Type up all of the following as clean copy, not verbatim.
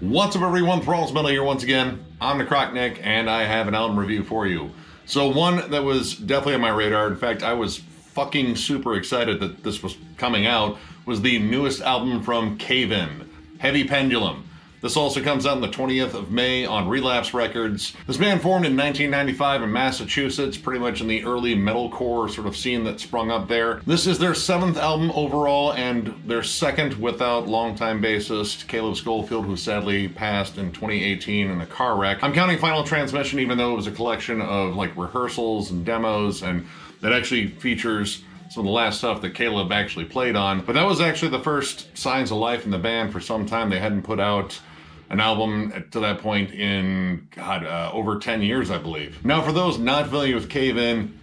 What's up everyone, Thralls here once again. I'm Necrotic Nick and I have an album review for you. So one that was definitely on my radar, in fact I was fucking super excited that this was coming out, was the newest album from Cave In, Heavy Pendulum. This also comes out on the 20th of May on Relapse Records. This band formed in 1995 in Massachusetts, pretty much in the early metalcore sort of scene that sprung up there. This is their 7th album overall and their 2nd without longtime bassist Caleb Schofield, who sadly passed in 2018 in a car wreck. I'm counting Final Transmission even though it was a collection of like rehearsals and demos, and that actually features some of the last stuff that Caleb actually played on. But that was actually the first signs of life in the band for some time. They hadn't put out an album to that point in, over 10 years, I believe. Now, for those not familiar with Cave In,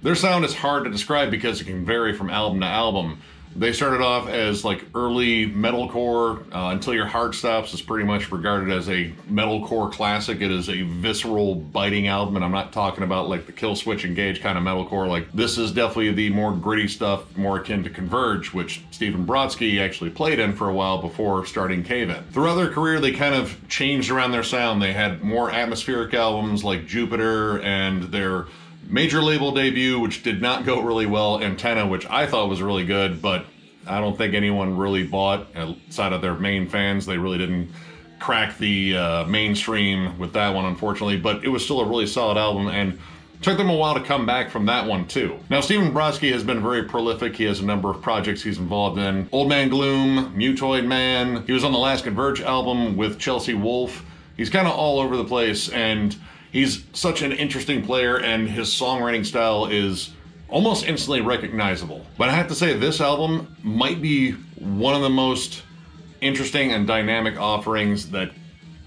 their sound is hard to describe because it can vary from album to album. They started off as like early metalcore. Until Your Heart Stops is pretty much regarded as a metalcore classic. It is a visceral, biting album, and I'm not talking about like the Kill Switch Engage kind of metalcore. Like, this is definitely the more gritty stuff, more akin to Converge, which Stephen Brodsky actually played in for a while before starting Cave In. Throughout their career, they kind of changed around their sound. They had more atmospheric albums like Jupiter, and their major label debut, which did not go really well, Antenna, which I thought was really good, but I don't think anyone really bought outside of their main fans. They really didn't crack the mainstream with that one, unfortunately, but it was still a really solid album, and took them a while to come back from that one too. Now, Stephen Brodsky has been very prolific. He has a number of projects he's involved in. Old Man Gloom, Mutoid Man. He was on the last Converge album with Chelsea Wolfe. He's kind of all over the place, and he's such an interesting player, and his songwriting style is almost instantly recognizable. But I have to say, this album might be one of the most interesting and dynamic offerings that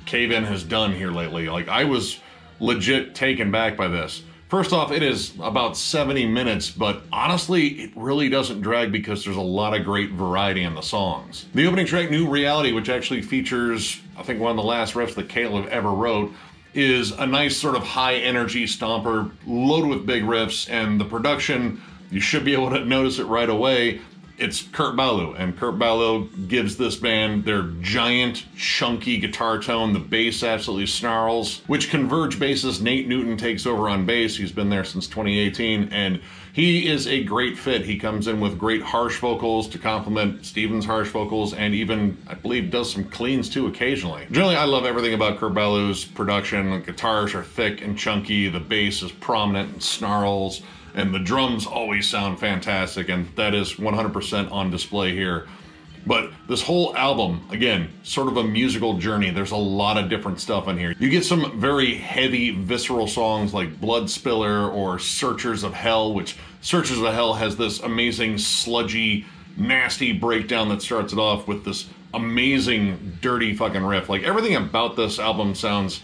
Cave In has done here lately. Like, I was legit taken back by this. First off, it is about 70 minutes, but honestly, it really doesn't drag because there's a lot of great variety in the songs. The opening track, New Reality, which actually features, I think, one of the last riffs that Caleb ever wrote, is a nice sort of high energy stomper loaded with big riffs, and the production, you should be able to notice it right away. It's Kurt Ballou, and Kurt Ballou gives this band their giant, chunky guitar tone. The bass absolutely snarls, which Converge bassist Nate Newton takes over on bass. He's been there since 2018, and he is a great fit. He comes in with great harsh vocals to complement Steven's harsh vocals, and even, I believe, does some cleans too occasionally. Generally, I love everything about Kurt Ballou's production. The guitars are thick and chunky, the bass is prominent and snarls, and the drums always sound fantastic, and that is 100% on display here. But this whole album, again, sort of a musical journey. There's a lot of different stuff in here. You get some very heavy, visceral songs like Blood Spiller or Searchers of Hell, which Searchers of Hell has this amazing, sludgy, nasty breakdown that starts it off with this amazing, dirty fucking riff. Like, everything about this album sounds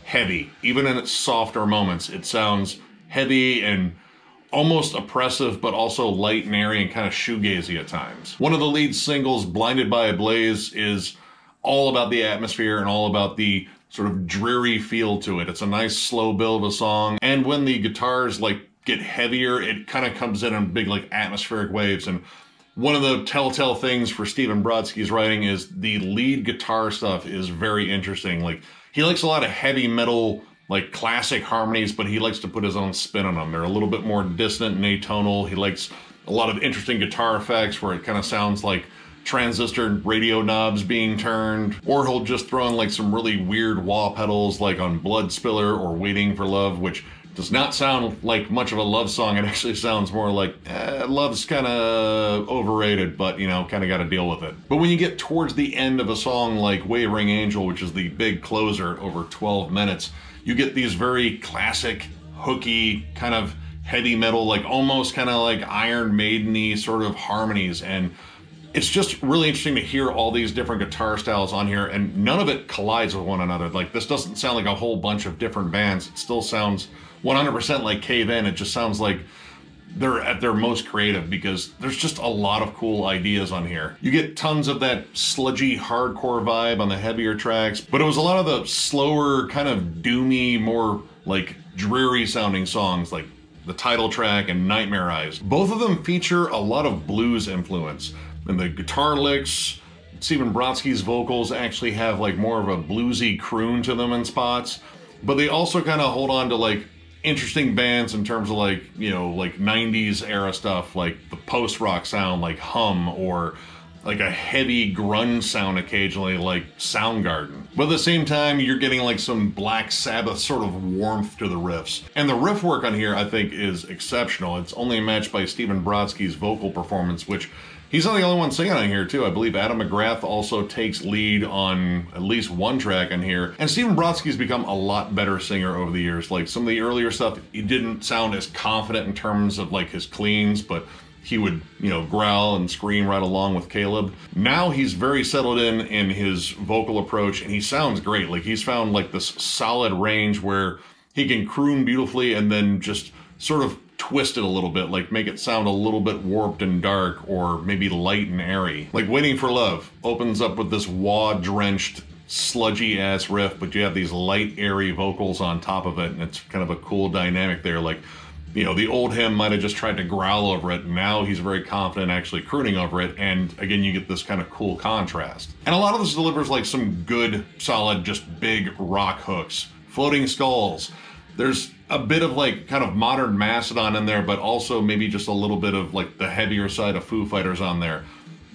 heavy. Even in its softer moments, it sounds heavy and almost oppressive, but also light and airy and kind of shoegazy at times. One of the lead singles, Blinded by a Blaze, is all about the atmosphere and all about the sort of dreary feel to it. It's a nice slow build of a song, and when the guitars like get heavier, it kind of comes in big like atmospheric waves. And one of the telltale things for Stephen Brodsky's writing is the lead guitar stuff is very interesting. Like, he likes a lot of heavy metal, like classic harmonies, but he likes to put his own spin on them. They're a little bit more distant and atonal. He likes a lot of interesting guitar effects where it kind of sounds like transistor radio knobs being turned, or he'll just throw in like some really weird wah pedals like on Blood Spiller or Waiting for Love, which does not sound like much of a love song. It actually sounds more like, love's kind of overrated, but, you know, kind of got to deal with it. But when you get towards the end of a song like Wavering Angel, which is the big closer over 12 minutes, you get these very classic, hooky, kind of heavy metal, like almost kind of like Iron Maiden-y sort of harmonies. And it's just really interesting to hear all these different guitar styles on here, and none of it collides with one another. Like, this doesn't sound like a whole bunch of different bands. It still sounds 100% like Cave In. It just sounds like they're at their most creative because there's just a lot of cool ideas on here. You get tons of that sludgy hardcore vibe on the heavier tracks, but it was a lot of the slower, kind of doomy, more like dreary sounding songs like the title track and Nightmare Eyes. Both of them feature a lot of blues influence, and the guitar licks, Stephen Brodsky's vocals actually have like more of a bluesy croon to them in spots, but they also kind of hold on to like interesting bands in terms of like, you know, like 90s era stuff, like the post-rock sound like Hum, or like a heavy grunge sound occasionally like Soundgarden. But at the same time, you're getting like some Black Sabbath sort of warmth to the riffs. And the riff work on here, I think, is exceptional. It's only matched by Stephen Brodsky's vocal performance, which he's not the only one singing on here too. I believe Adam McGrath also takes lead on at least one track on here. And Stephen Brodsky's become a lot better singer over the years. Like some of the earlier stuff, he didn't sound as confident in terms of like his cleans, but he would, you know, growl and scream right along with Caleb. Now he's very settled in his vocal approach, and he sounds great. Like he's found like this solid range where he can croon beautifully and then just sort of twist it a little bit, like make it sound a little bit warped and dark, or maybe light and airy. Like Waiting for Love opens up with this wah-drenched, sludgy ass riff, but you have these light, airy vocals on top of it, and it's kind of a cool dynamic there. Like, you know, the old him might have just tried to growl over it. Now he's very confident actually crooning over it. And again, you get this kind of cool contrast. And a lot of this delivers like some good, solid, just big rock hooks. Floating Skulls. There's a bit of like kind of modern Mastodon in there, but also maybe just a little bit of like the heavier side of Foo Fighters on there.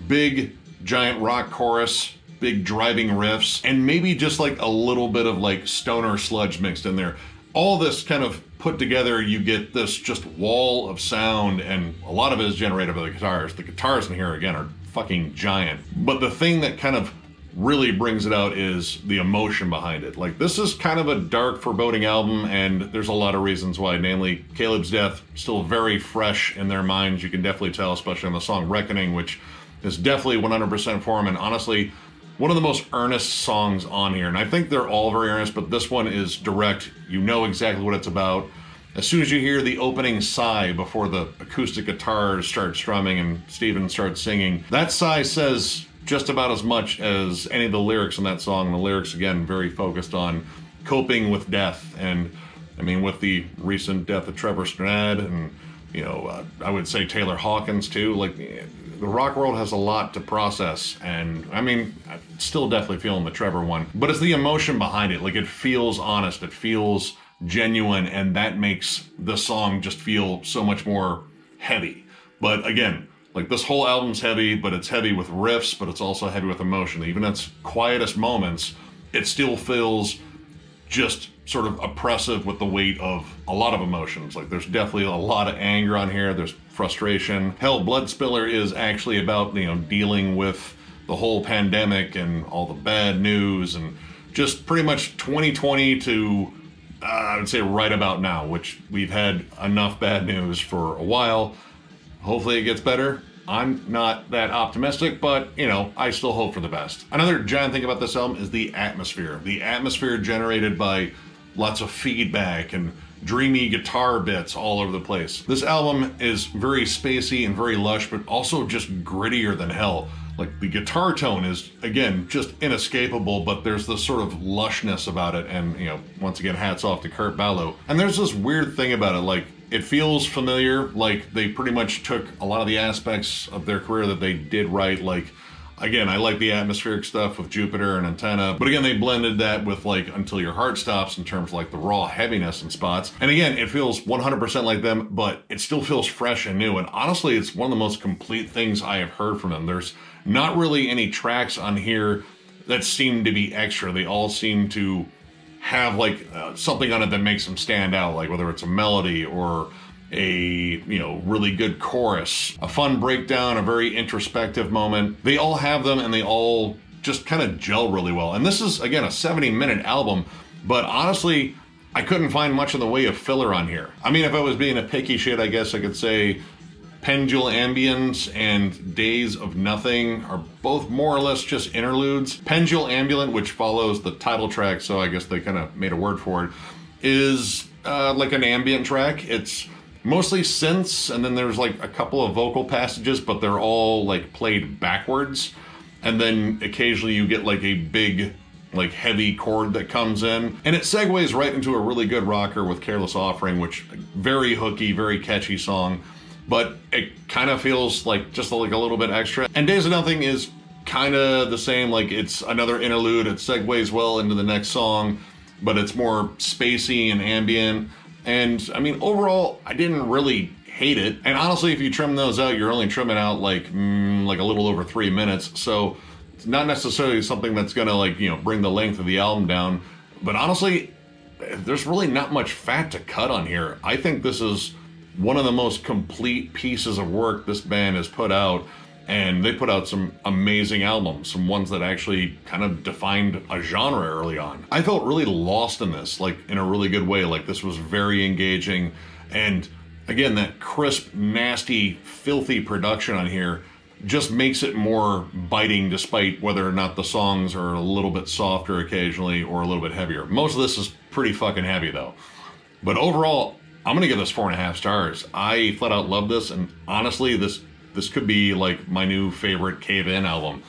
Big, giant rock chorus, big driving riffs, and maybe just like a little bit of like stoner sludge mixed in there. All this kind of put together, you get this just wall of sound, and a lot of it is generated by the guitars. The guitars in here, again, are fucking giant. But the thing that kind of really brings it out is the emotion behind it. Like, this is kind of a dark, foreboding album, and there's a lot of reasons why. Namely, Caleb's death, still very fresh in their minds. You can definitely tell, especially on the song Reckoning, which is definitely 100% for him, and honestly, one of the most earnest songs on here. And I think they're all very earnest, but this one is direct. You know exactly what it's about. As soon as you hear the opening sigh before the acoustic guitars start strumming and Steven starts singing, that sigh says just about as much as any of the lyrics in that song. The lyrics, again, very focused on coping with death. And I mean, with the recent death of Trevor Strnad and, you know, I would say Taylor Hawkins too, like, the rock world has a lot to process, and I mean, I'm still definitely feeling the Trevor one, but it's the emotion behind it. Like, it feels honest, it feels genuine, and that makes the song just feel so much more heavy. But again, like, this whole album's heavy, but it's heavy with riffs, but it's also heavy with emotion. Even its quietest moments, it still feels just sort of oppressive with the weight of a lot of emotions. Like, there's definitely a lot of anger on here. There's frustration. Hell, Bloodspiller is actually about, you know, dealing with the whole pandemic and all the bad news, and just pretty much 2020 to, I would say right about now, which we've had enough bad news for a while. Hopefully it gets better. I'm not that optimistic, but, you know, I still hope for the best. Another giant thing about this album is the atmosphere. The atmosphere generated by lots of feedback and dreamy guitar bits all over the place. This album is very spacey and very lush, but also just grittier than hell. Like, the guitar tone is, again, just inescapable, but there's this sort of lushness about it. And, you know, once again, hats off to Kurt Ballou. And there's this weird thing about it, like, it feels familiar, like they pretty much took a lot of the aspects of their career that they did right. Like, again, I like the atmospheric stuff with Jupiter and Antenna, but again, they blended that with like Until Your Heart Stops in terms of like the raw heaviness in spots. And again, it feels 100% like them, but it still feels fresh and new. And honestly, it's one of the most complete things I have heard from them. There's not really any tracks on here that seem to be extra. They all seem to have like something on it that makes them stand out, like whether it's a melody or a, you know, really good chorus, a fun breakdown, a very introspective moment. They all have them, and they all just kind of gel really well. And this is, again, a 70-minute album, but honestly, I couldn't find much in the way of filler on here. I mean, if I was being a picky shit, I guess I could say Pendulum Ambience and Days of Nothing are both more or less just interludes. Pendulum Ambulant, which follows the title track, so I guess they kind of made a word for it, is like an ambient track. It's mostly synths, and then there's like a couple of vocal passages, but they're all like played backwards. And then occasionally you get like a big, like heavy chord that comes in, and it segues right into a really good rocker with Careless Offering, which very hooky, very catchy song. But it kind of feels like just like a little bit extra. And Days of Nothing is kind of the same, like it's another interlude. It segues well into the next song, but it's more spacey and ambient. And I mean, overall, I didn't really hate it. And honestly, if you trim those out, you're only trimming out like a little over 3 minutes. So it's not necessarily something that's gonna like, you know, bring the length of the album down. But honestly, there's really not much fat to cut on here. I think this is one of the most complete pieces of work this band has put out. And they put out some amazing albums, some ones that actually kind of defined a genre early on. I felt really lost in this, like in a really good way. Like this was very engaging. And again, that crisp, nasty, filthy production on here just makes it more biting, despite whether or not the songs are a little bit softer occasionally or a little bit heavier. Most of this is pretty fucking heavy though. But overall, I'm gonna give this 4.5 stars. I flat out love this, and honestly, this could be like my new favorite Cave In album.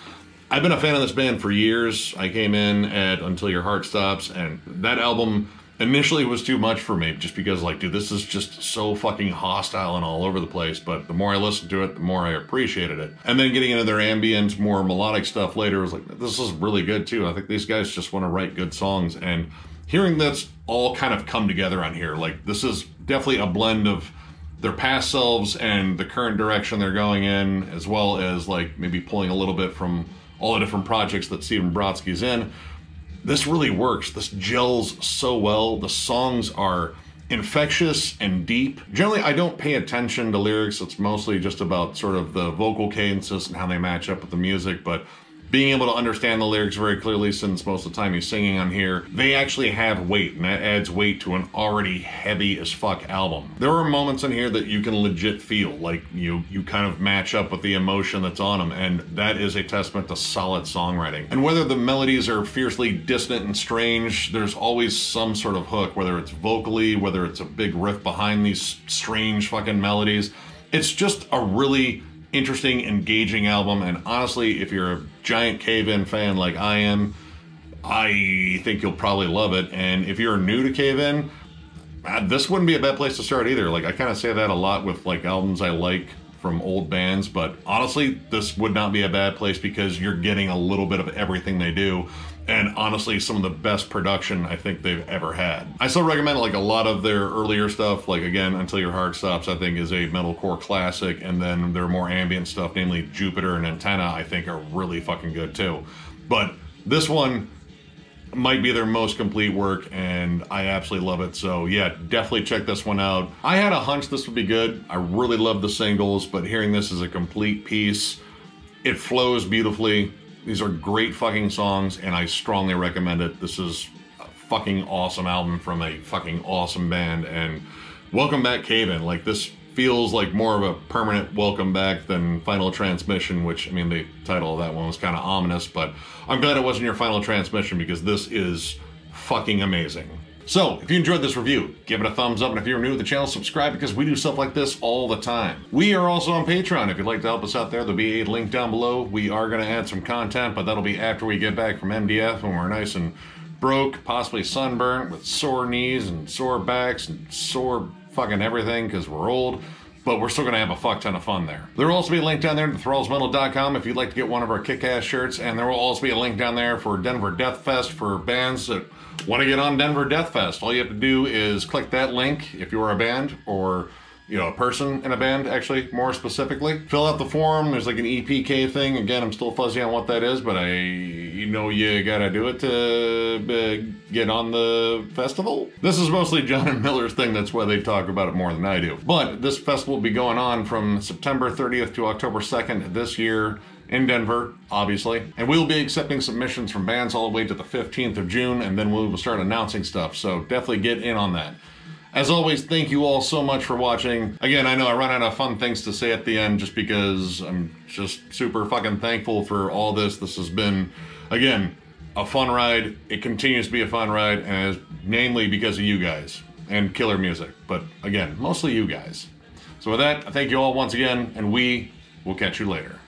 I've been a fan of this band for years. I came in at Until Your Heart Stops, and that album initially was too much for me, just because like, dude, this is just so fucking hostile and all over the place. But the more I listened to it, the more I appreciated it. And then getting into their ambient, more melodic stuff later was like, this is really good too. I think these guys just want to write good songs, and hearing this all kind of come together on here, like this is definitely a blend of their past selves and the current direction they're going in, as well as like maybe pulling a little bit from all the different projects that Stephen Brodsky's in. This really works. This gels so well. The songs are infectious and deep. Generally, I don't pay attention to lyrics. It's mostly just about sort of the vocal cadences and how they match up with the music, but being able to understand the lyrics very clearly, since most of the time he's singing on here, they actually have weight, and that adds weight to an already heavy as fuck album. There are moments in here that you can legit feel, like you kind of match up with the emotion that's on them, and that is a testament to solid songwriting. And whether the melodies are fiercely distant and strange, there's always some sort of hook, whether it's vocally, whether it's a big riff behind these strange fucking melodies. It's just a really interesting, engaging album, and honestly, if you're a giant Cave In fan like I am, I think you'll probably love it. And if you're new to Cave In, this wouldn't be a bad place to start either. Like, I kind of say that a lot with like albums I like from old bands, but honestly, this would not be a bad place because you're getting a little bit of everything they do. And honestly, some of the best production I think they've ever had. I still recommend like a lot of their earlier stuff, like again, Until Your Heart Stops, I think is a metalcore classic, and then their more ambient stuff, namely Jupiter and Antenna, I think are really fucking good too. But this one might be their most complete work, and I absolutely love it. So yeah, definitely check this one out. I had a hunch this would be good. I really love the singles, but hearing this as a complete piece, it flows beautifully. These are great fucking songs, and I strongly recommend it. This is a fucking awesome album from a fucking awesome band, and welcome back, Cave In. Like, this feels like more of a permanent welcome back than Final Transmission, which, I mean, the title of that one was kind of ominous, but I'm glad it wasn't your Final Transmission, because this is fucking amazing. So, if you enjoyed this review, give it a thumbs up, and if you're new to the channel, subscribe, because we do stuff like this all the time. We are also on Patreon. If you'd like to help us out there, there'll be a link down below. We are going to add some content, but that'll be after we get back from MDF, when we're nice and broke, possibly sunburnt, with sore knees and sore backs and sore fucking everything, because we're old. But we're still going to have a fuck ton of fun there. There will also be a link down there to thrallsmetal.com if you'd like to get one of our kick-ass shirts, and there will also be a link down there for Denver Death Fest for bands that want to get on Denver Death Fest. All you have to do is click that link if you're a band, or you know, a person in a band, actually, more specifically. Fill out the form. There's like an EPK thing. Again, I'm still fuzzy on what that is, but you know you gotta do it to get on the festival. This is mostly John and Miller's thing. That's why they talk about it more than I do. But this festival will be going on from September 30th to October 2nd this year in Denver, obviously. And we'll be accepting submissions from bands all the way to the 15th of June, and then we will start announcing stuff. So definitely get in on that. As always, thank you all so much for watching. Again, I know I run out of fun things to say at the end just because I'm just super fucking thankful for all this. This has been, again, a fun ride. It continues to be a fun ride, and it's namely because of you guys and killer music. But again, mostly you guys. So with that, I thank you all once again, and we will catch you later.